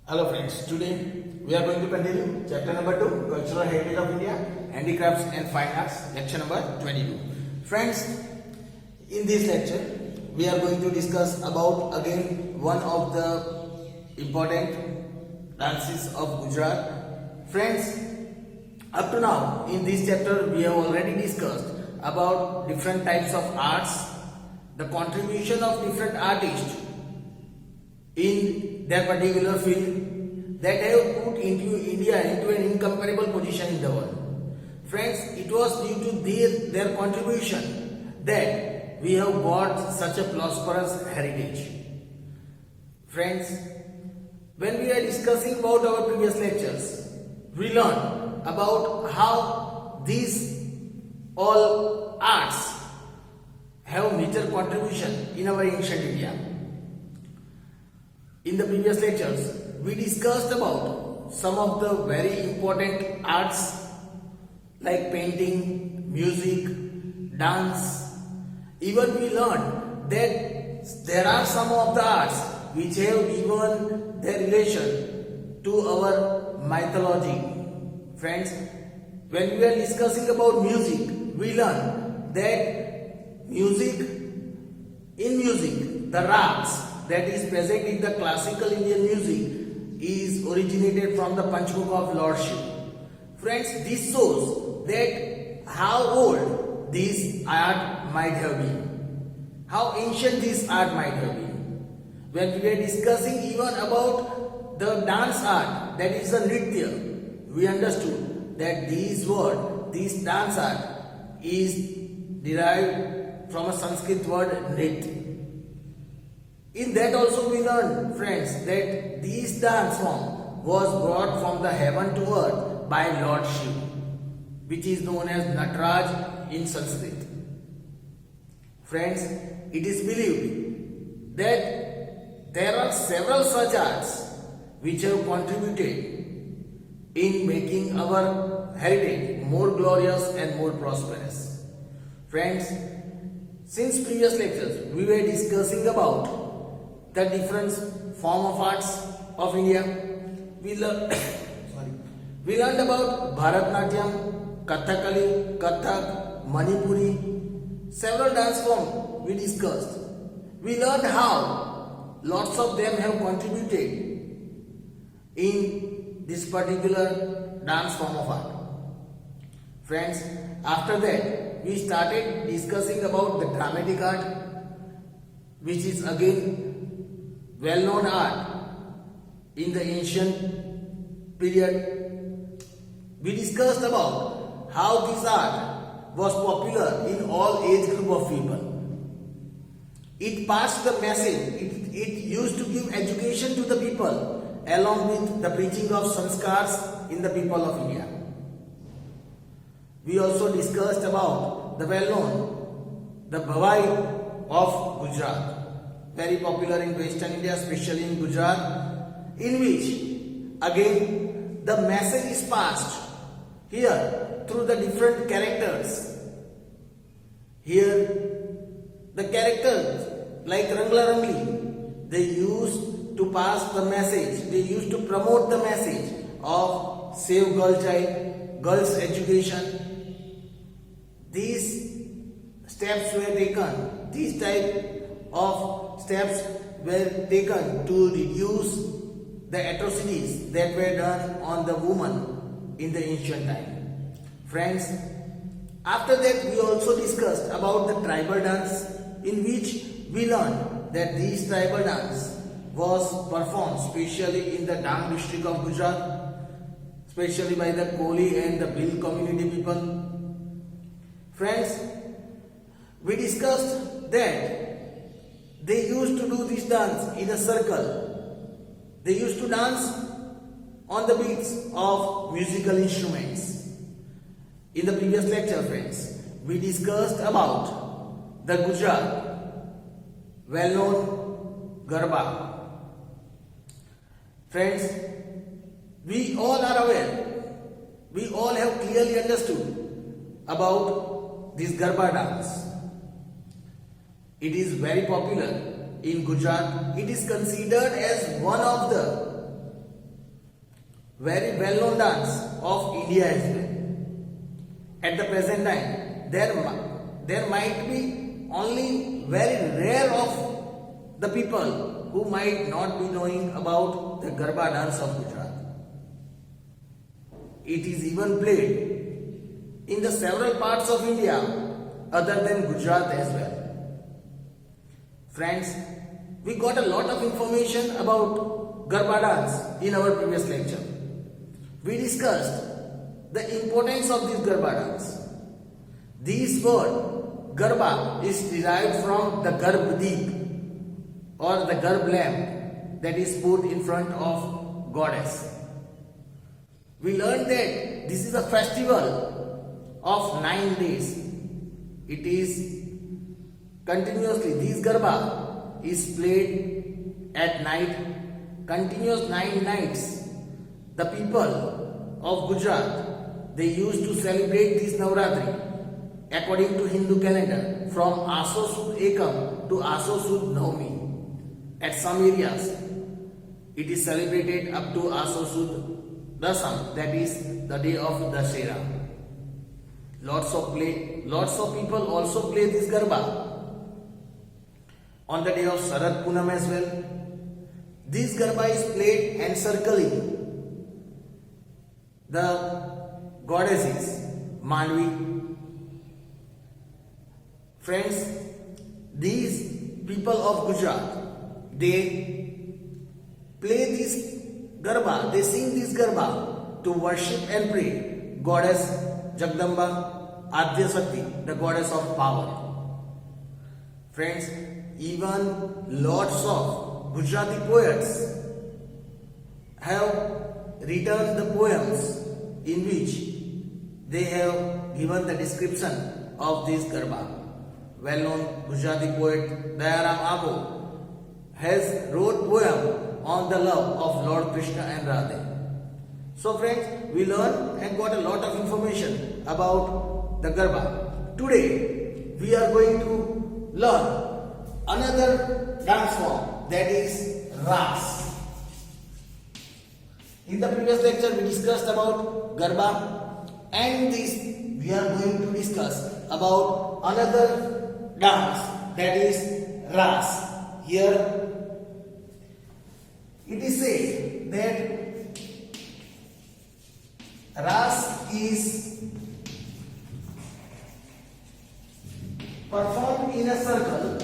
Hello friends, today we are going to continue chapter number 2, Cultural Heritage of India, Handicrafts and Fine Arts, lecture number 22. Friends, in this lecture we are going to discuss about again one of the important dances of Gujarat. Friends, up to now in this chapter we have already discussed about different types of arts, the contribution of different artists in their particular field that have put into India into an incomparable position in the world. Friends, it was due to their contribution that we have got such a prosperous heritage. Friends, when we are discussing about our previous lectures, we learned about how these all arts have major contribution in our ancient India. In the previous lectures, we discussed about some of the very important arts like painting, music, dance. Even we learned that there are some of the arts which have even their relation to our mythology. Friends, when we are discussing about music, we learn that in music, the rags that is present in the classical Indian music is originated from the Panchmukha of Lord Shiva. Friends, this shows that how old this art might have been, how ancient this art might have been. When we are discussing even about the dance art, that is the Nritya, we understood that this dance art is derived from a Sanskrit word Nrit. In that also we learned, friends, that this dance form was brought from the heaven to earth by Lord Shiva, which is known as Nataraj in Sanskrit. Friends, it is believed that there are several such arts which have contributed in making our heritage more glorious and more prosperous. Friends, since previous lectures we were discussing about the different form of arts of India. We learned about Bharatnatyam, Kathakali, Kathak, Manipuri, several dance forms we discussed. We learned how lots of them have contributed in this particular dance form of art. Friends, after that we started discussing about the dramatic art, which is again well-known art in the ancient period. We discussed about how this art was popular in all age group of people. It passed the message, it used to give education to the people along with the preaching of sanskars in the people of India. We also discussed about the well-known, the Bhavai of Gujarat, very popular in Western India, especially in Gujarat, in which again the message is passed here through the different characters. Here the characters like Rangla Rangli, they used to pass the message, they used to promote the message of Save Girl Child, girls education. These steps were taken, these type of steps were taken to reduce the atrocities that were done on the woman in the ancient time. Friends, after that we also discussed about the tribal dance, in which we learned that this tribal dance was performed especially in the Dang district of Gujarat, especially by the Koli and the Bhil community people. Friends, we discussed that they used to do this dance in a circle. They used to dance on the beats of musical instruments. In the previous lecture, friends, we discussed about the Gujarat well-known Garba. Friends, we all are aware, we all have clearly understood about this Garba dance. It is very popular in Gujarat. It is considered as one of the very well-known dance of India as well. At the present time, there might be only very rare of the people who might not be knowing about the Garba dance of Gujarat. It is even played in the several parts of India other than Gujarat as well. Friends, we got a lot of information about Garba dance in our previous lecture. We discussed the importance of this Garba dance. This word Garba is derived from the Garbdeep or the Garb lamp that is put in front of goddess. We learned that this is a festival of 9 days. It is continuously, this Garba is played at night, continuous 9 nights. The people of Gujarat, they used to celebrate this Navratri according to Hindu calendar from Aso Sud Ekam to Aso Sud Navami. At some areas, it is celebrated up to Aso Sud Dasam, that is the day of Dashera. Lots of people also play this Garba on the day of Sharad Punam as well. This Garba is played encircling the goddesses Mandvi. Friends, these people of Gujarat, they play this Garba, they sing this Garba to worship and pray goddess Jagdamba Adya Shakti, the goddess of power. Friends, even lots of Gujarati poets have written the poems in which they have given the description of this Garba. Well-known Gujarati poet Dayaram Abo has wrote poem on the love of Lord Krishna and Radha. So friends, we learned and got a lot of information about the Garba. Today, we are going to learn another dance form, that is Ras. In the previous lecture, we discussed about Garba, and this we are going to discuss about another dance, that is Ras. Here it is said that Ras is performed in a circle.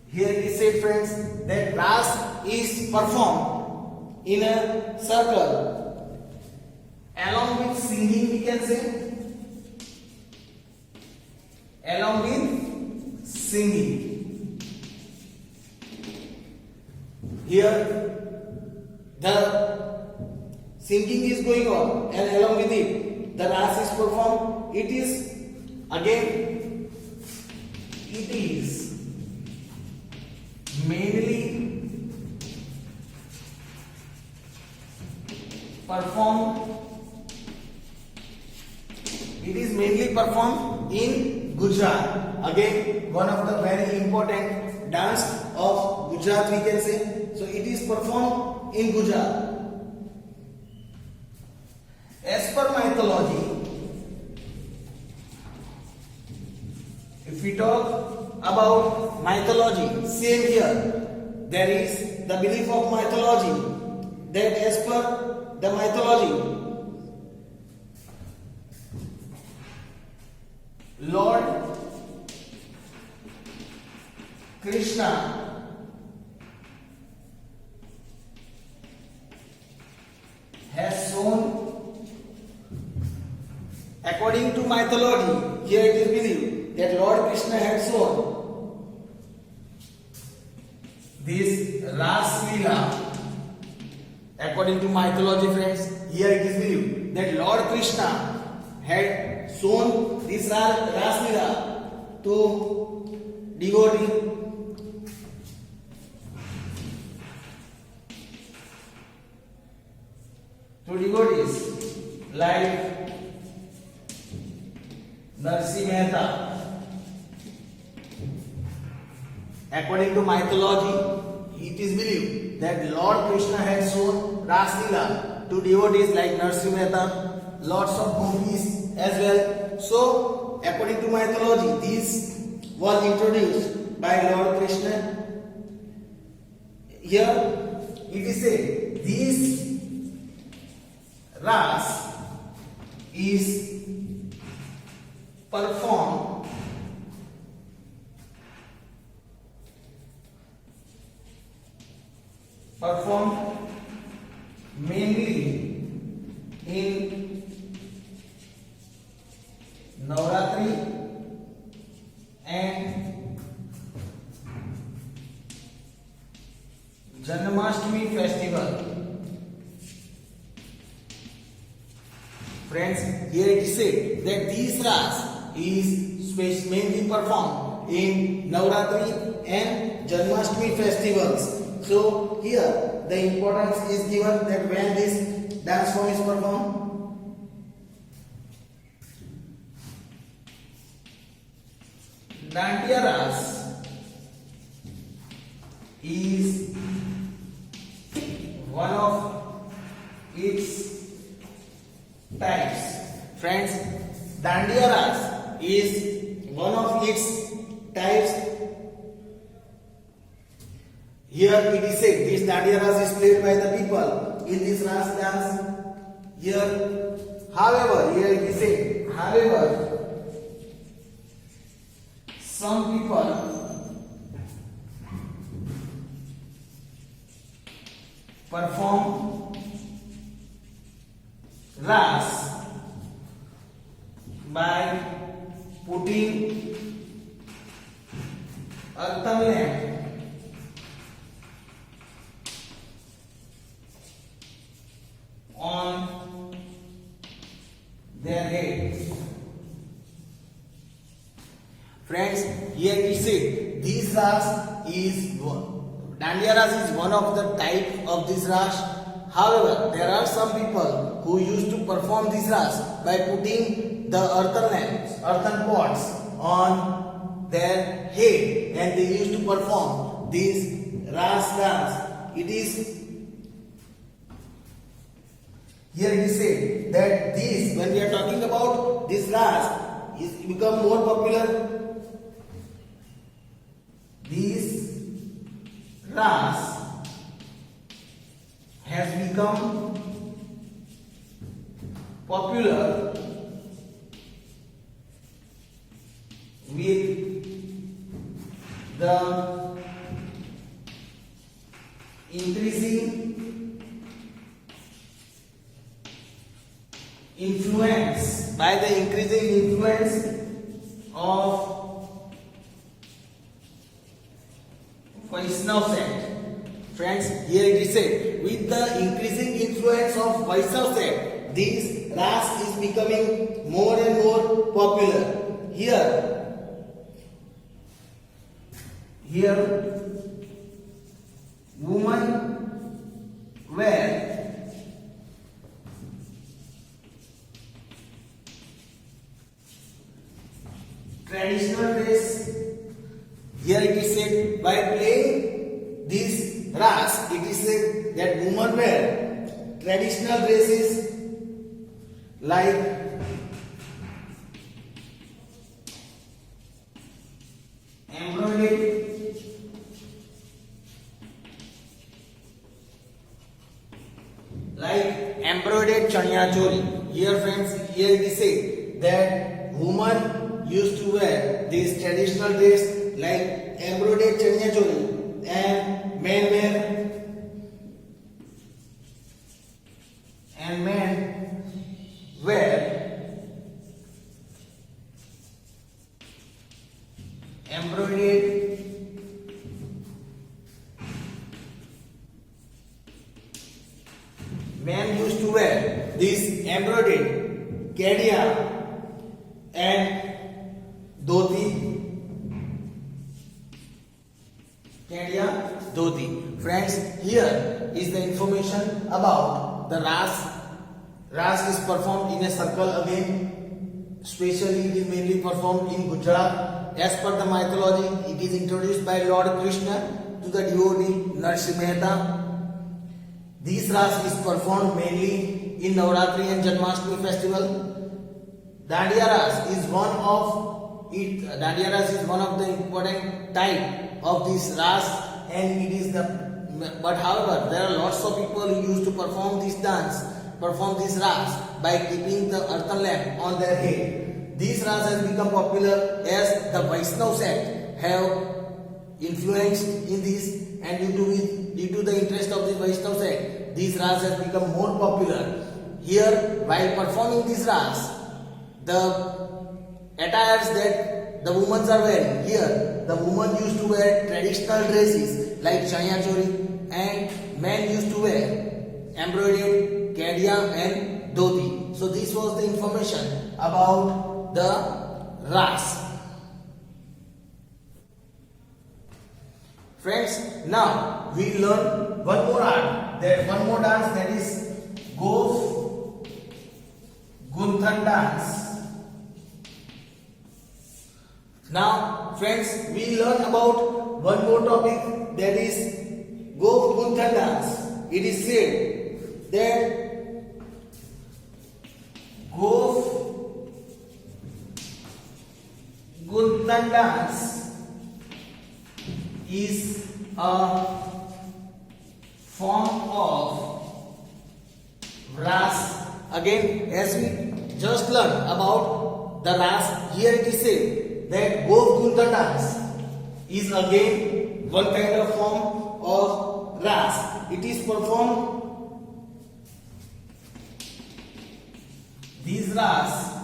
Here it is said, friends, that Ras is performed in a circle along with singing, we can say, along with singing. Here the singing is going on, and along with it the Ras is performed. It is mainly performed in Gujarat. Again, one of the very important dance of Gujarat, we can say. So it is performed in Gujarat. As per mythology, if we talk about mythology, same here, there is the belief of mythology that as per the mythology, Lord Krishna has shown, according to mythology, here it is believed that Lord Krishna had shown this Ras Leela. According to mythology, friends, here it is believed that Lord Krishna had shown this Ras Leela to devotee. To devotees like Narsi Mehta. According to mythology, it is believed that Lord Krishna had shown Ras Leela to devotees like Narsimha Mehta, lots of gopis as well. So, according to mythology, this was introduced by Lord Krishna. Here it is said this Ras is performed mainly in Navratri and Janmashtami festival. Friends, here it is said that this Ras is mainly performed in Navratri and Janmashtami festivals. So here the importance is given that when this dance form is performed. Dandiya Ras is one of its types. Friends, Dandiya Ras is one of its types. Here it is said this Dandiya Ras is played by the people in this Ras dance. Here, however, here it is said, however, some people perform Ras by putting a lamp on their head. Friends, here it is said this Ras is Dandiya Ras is one of the type of this Ras. However, there are some people who used to perform this Ras by putting the earthen pots on their head, and they used to perform this Ras dance. It is here it is said that this, when we are talking about this Ras, is become more popular. This Ras has become popular with the increasing influence of Vaishnav sect. Friends, here it is said, with the increasing influence of Vaishnav sect, this Ras is becoming more and more popular. Here, women wear traditional dress. Here it is said, by playing this Ras, it is said that women wear traditional dresses like embroidered chaniya choli. Here friends, here it is said that women used to wear this traditional dress like embroidered chaniya choli, and men wear embroidered men used to wear this embroidered kadiya and dhoti. Friends, here is the information about the Ras. Ras is performed in a circle again. Especially it is mainly performed in Gujarat. As per the mythology, it is introduced by Lord Krishna to the devotee Narsimha Mehta. This ras is performed mainly in Navratri and Janmashtami festival. Dandiya ras is one of the important type of this ras, and it is the. But however, there are lots of people who used to perform this ras by keeping the earthen lamp on their head. This ras has become popular as the Vaishnav sect have influenced in this, and due to the interest of this Vaishnav sect, this ras has become more popular. Here, while performing this ras, the attires that the women are wearing, here the women used to wear traditional dresses like chanya chori, and men used to wear embroidered kadiya and dhoti. So this was the information about the ras. Friends, now we learn one more dance, that is Gop Gunthan dance. Now, friends, we learn about one more topic, that is Gop Gunthan dance. It is said that Gop Gunthan dance is a form of ras. Again, as we just learned about the ras, here it is said that Gop Gunthan dance is again one kind of form of ras. It is performed. This ras,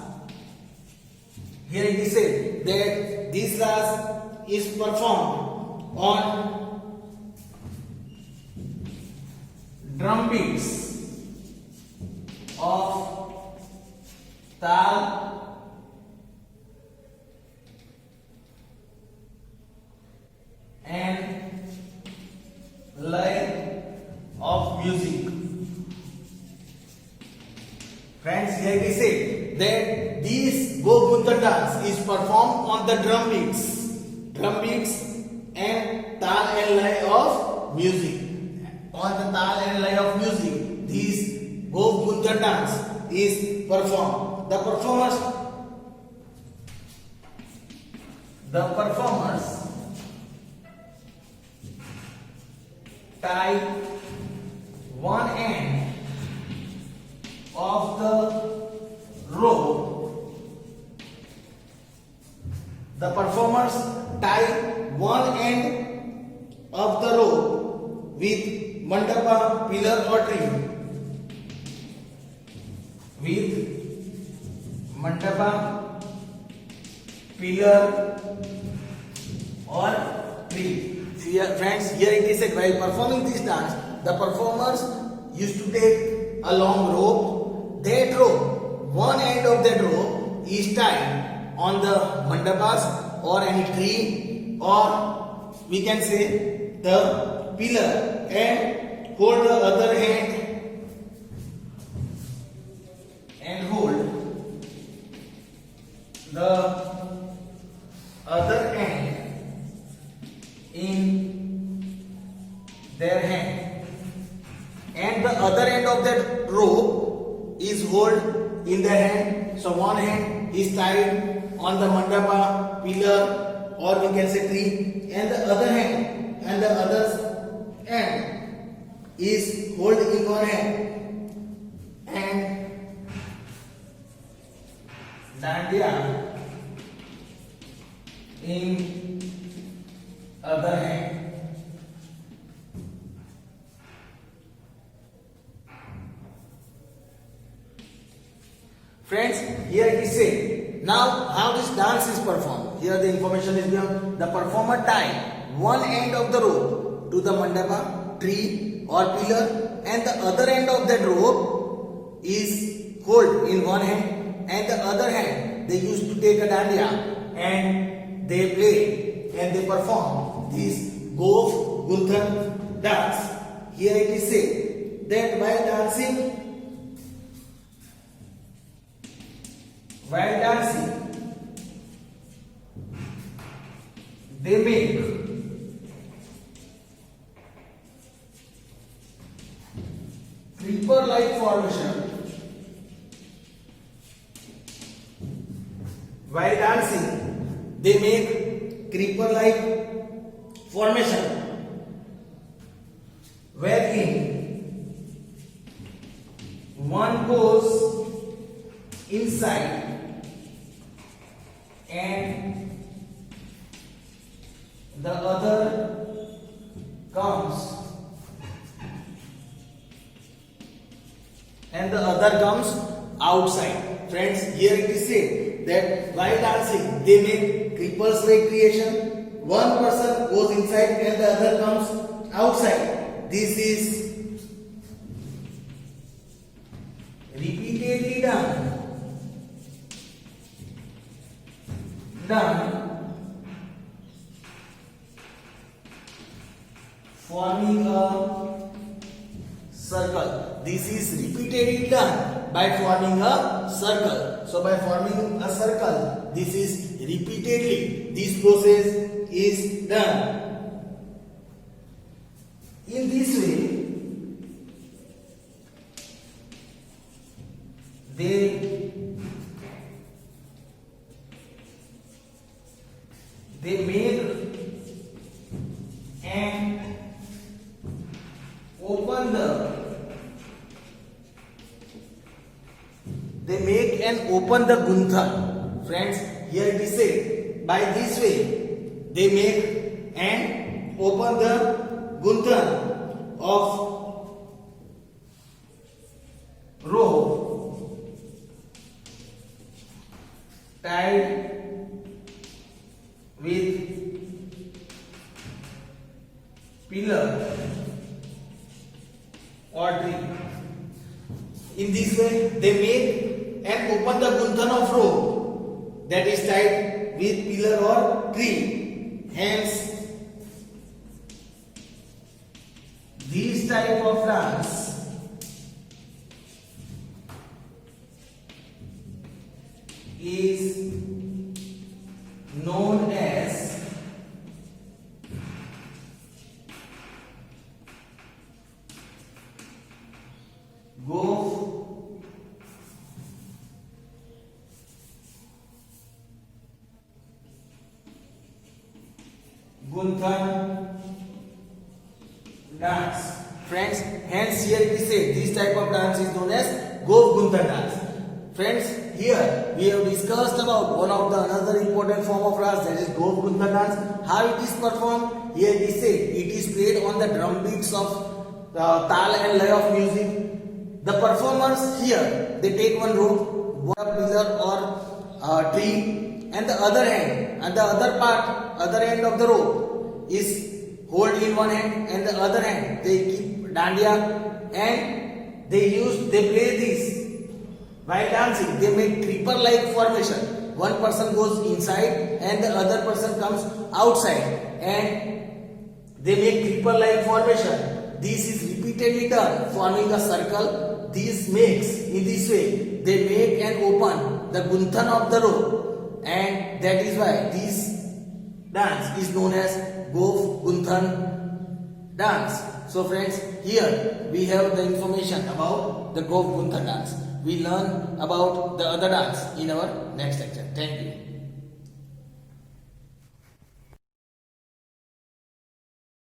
here it is said that this ras is performed on drum beats of tal and lay of music. Friends, here it is said that this Gop Gunthan dance is performed on the drum beats and tal and lay of music. On the tal and lay of music, this Gop Gunthan dance is performed. The performers tie one end of the rope. The performers tie one end of the rope with mandapa, pillar or tree. With mandapa, pillar or tree. Friends, here it is said, while performing this dance, the performers used to take a long rope. That rope, one end of that rope is tied on the mandapas or any tree, or we can say the pillar, and hold the other hand and hold the other end in their hand, and the other end of that rope is held in their hand. So one hand is tied on the mandapa, pillar, or we can say tree, and the other hand and the other end is held in one hand, and dandiya in other hand. Friends, here it is said, now how this dance is performed. Here the information is given. The performer tie one end of the rope to the mandapa, tree or pillar, and the other end of that rope is held in one hand, and the other hand they used to take a dandiya and they play and they perform this Gop Gunthan dance. Here it is said that while dancing, they make while dancing, they make creeper-like formation, wherein one goes inside and the other comes outside. Friends, here it is said that while dancing they make creepers like creation. One person goes inside and the other comes outside. This is repeatedly done forming a circle. This is repeatedly done by forming a circle. So by forming a circle, this is repeatedly, this process is done. In this way, they make and open the gunthan. Friends, here it is said, by this way they make and open the gunthan of rope tied with pillar or tree. In this way, they make and open the gunthan of rope that is tied with pillar or tree. Hence, this type of dance is known as Gov Gunthan dance. Friends, hence here it is said this type of dance is known as Gov Gunthan dance. Friends, here we have discussed about one of the another important form of dance, that is Gov Gunthan dance. How it is performed? Here it is said it is played on the drum beats of tal and lay of music. The performers here, they take one rope, one pillar or tree, and the other hand and the other end of the rope is hold in one hand, and the other hand they keep dandiya and they play this while dancing. They make creeper-like formation. One person goes inside and the other person comes outside, and they make creeper-like formation. This is repeatedly done, forming a circle. This makes, in this way, they make and open the gunthan of the rope, and that is why this dance is known as Gov Gunthan dance. So friends, here we have the information about the Gov Gunthan dance. We learn about the other dance in our next lecture. Thank you.